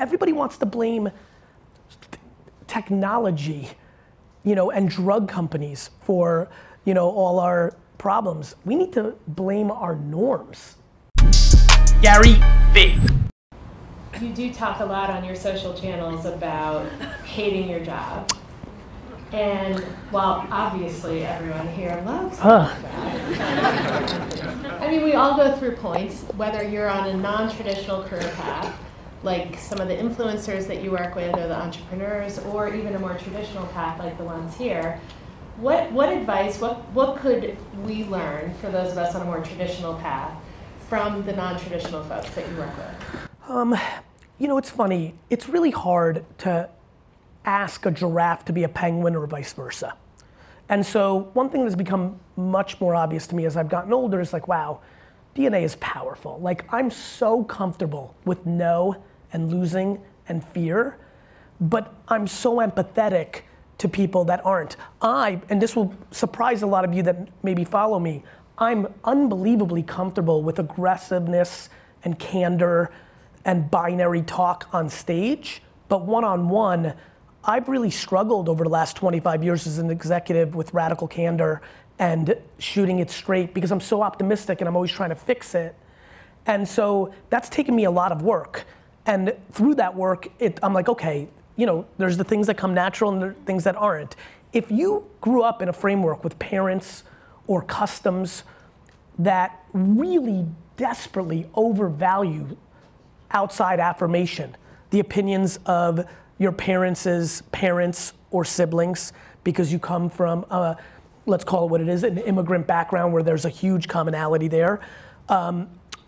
everybody wants to blame technology, you know, and drug companies for, you know, all our problems. We need to blame our norms. Gary Vee. You do talk a lot on your social channels about hating your job. And while obviously everyone here loves that, I mean, we all go through points, whether you're on a non-traditional career path, like some of the influencers that you work with or the entrepreneurs, or even a more traditional path like the ones here. What advice, what could we learn for those of us on a more traditional path from the non-traditional folks that you work with? You know, it's funny. It's really hard to ask a giraffe to be a penguin or vice versa. And so one thing that's become much more obvious to me as I've gotten older is like, wow, DNA is powerful. Like, I'm so comfortable with no and losing and fear, but I'm so empathetic to people that aren't. And this will surprise a lot of you that maybe follow me, I'm unbelievably comfortable with aggressiveness and candor and binary talk on stage, but one-on-one, I've really struggled over the last 25 years as an executive with radical candor and shooting it straight because I'm so optimistic and I'm always trying to fix it. And so that's taken me a lot of work. And through that work, I'm like, okay, you know, there's the things that come natural and the things that aren't. If you grew up in a framework with parents or customs that really desperately overvalue outside affirmation, the opinions of your parents' parents or siblings, because you come from, let's call it what it is, an immigrant background where there's a huge commonality there.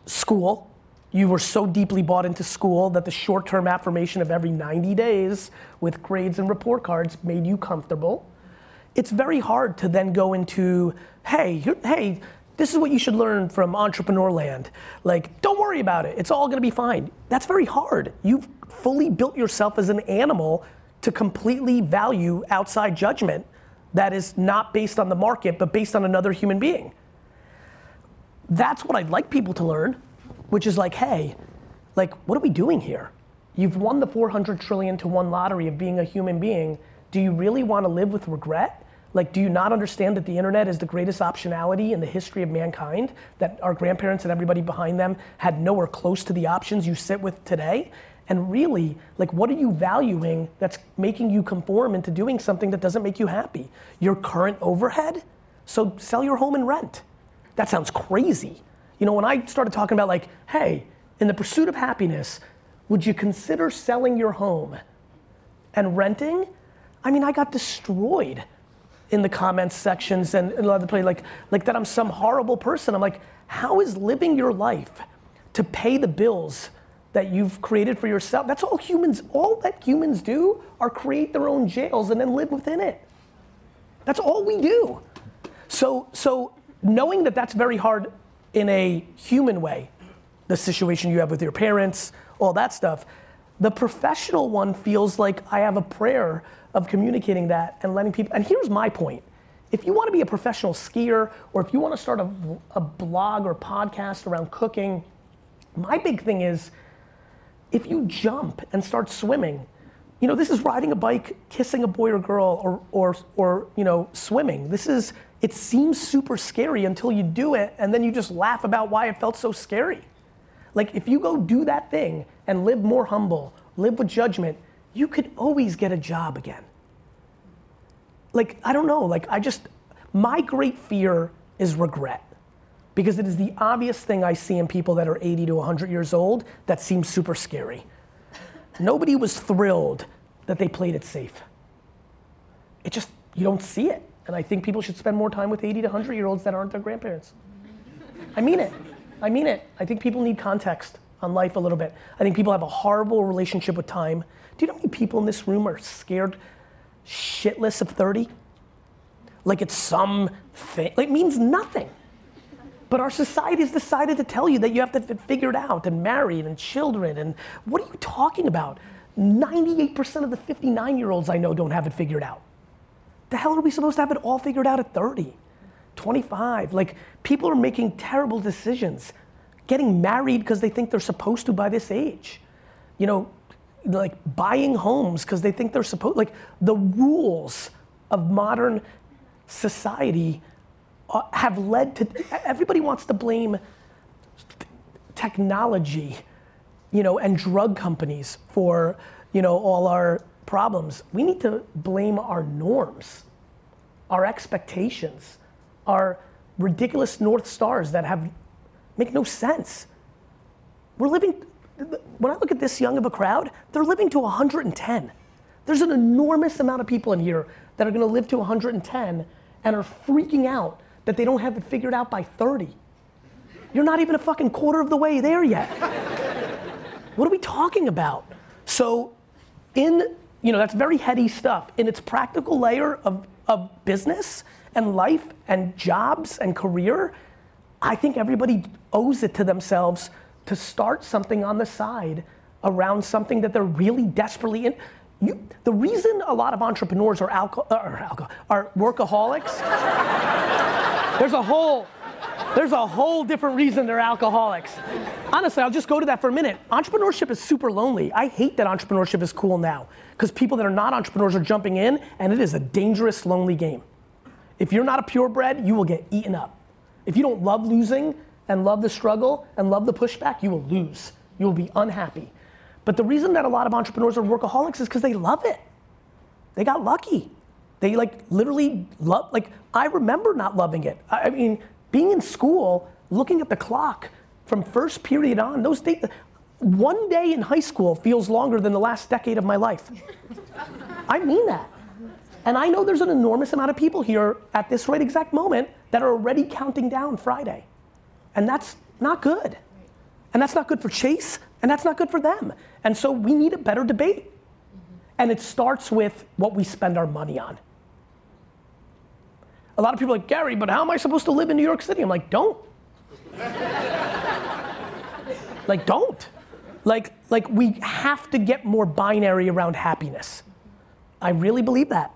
School, you were so deeply bought into school that the short-term affirmation of every 90 days with grades and report cards made you comfortable. It's very hard to then go into, hey, this is what you should learn from entrepreneur land. Like, don't worry about it, it's all gonna be fine. That's very hard. You've fully built yourself as an animal to completely value outside judgment that is not based on the market, but based on another human being. That's what I'd like people to learn, which is like, hey, like, what are we doing here? You've won the 400 trillion to 1 lottery of being a human being. Do you really wanna live with regret? Like, do you not understand that the internet is the greatest optionality in the history of mankind? That our grandparents and everybody behind them had nowhere close to the options you sit with today? And really, like, what are you valuing that's making you conform into doing something that doesn't make you happy? Your current overhead? So sell your home and rent. That sounds crazy. You know, when I started talking about like, hey, in the pursuit of happiness, would you consider selling your home and renting? I mean, I got destroyed in the comments sections and a lot of the play, like that I'm some horrible person. I'm like, how is living your life to pay the bills that you've created for yourself? That's all that humans do are create their own jails and then live within it. That's all we do. So knowing that that's very hard in a human way, the situation you have with your parents, all that stuff, the professional one feels like I have a prayer of communicating that and letting people, and here's my point. If you want to be a professional skier, or if you want to start a blog or podcast around cooking, my big thing is, if you jump and start swimming, you know, this is riding a bike, kissing a boy or girl, or you know, swimming. It seems super scary until you do it, and then you just laugh about why it felt so scary. Like, if you go do that thing and live more humble, live with judgment, you could always get a job again. Like, I don't know, like my great fear is regret. Because it is the obvious thing I see in people that are 80 to 100 years old that seems super scary. Nobody was thrilled that they played it safe. You don't see it. And I think people should spend more time with 80 to 100-year-olds that aren't their grandparents. I mean it. I think people need context on life a little bit. I think people have a horrible relationship with time. Do you know how many people in this room are scared shitless of 30? Like it's some thing, like it means nothing. But our society has decided to tell you that you have to figure it out and married and children and what are you talking about? 98% of the 59-year-olds I know don't have it figured out. The hell are we supposed to have it all figured out at 30, 25? Like people are making terrible decisions, getting married because they think they're supposed to by this age. You know, like buying homes because they think they're supposed, like the rules of modern society have led to, everybody wants to blame technology, and drug companies for, all our problems. We need to blame our norms, our expectations, our ridiculous North Stars that make no sense. We're living, when I look at this young of a crowd, they're living to 110. There's an enormous amount of people in here that are gonna live to 110 and are freaking out that they don't have it figured out by 30. You're not even a fucking quarter of the way there yet. What are we talking about? So that's very heady stuff. In its practical layer of business and life and jobs and career, I think everybody owes it to themselves to start something on the side around something that they're really desperately in. The reason a lot of entrepreneurs are workaholics, there's a whole different reason they're alcoholics. Honestly, I'll just go to that for a minute. Entrepreneurship is super lonely. I hate that entrepreneurship is cool now because people that are not entrepreneurs are jumping in, and it is a dangerous, lonely game. If you're not a purebred, you will get eaten up. If you don't love losing and love the struggle and love the pushback, you will lose. You will be unhappy. But the reason that a lot of entrepreneurs are workaholics is because they love it. They got lucky. They literally love, I remember not loving it. I mean, being in school, looking at the clock from first period on, those days, one day in high school feels longer than the last decade of my life. I mean that. And I know there's an enormous amount of people here at this right exact moment that are already counting down Friday. And that's not good. And that's not good for Chase, and that's not good for them. And so we need a better debate. And it starts with what we spend our money on. A lot of people are like, Gary, but how am I supposed to live in New York City? I'm like, don't. Don't. We have to get more binary around happiness. I really believe that.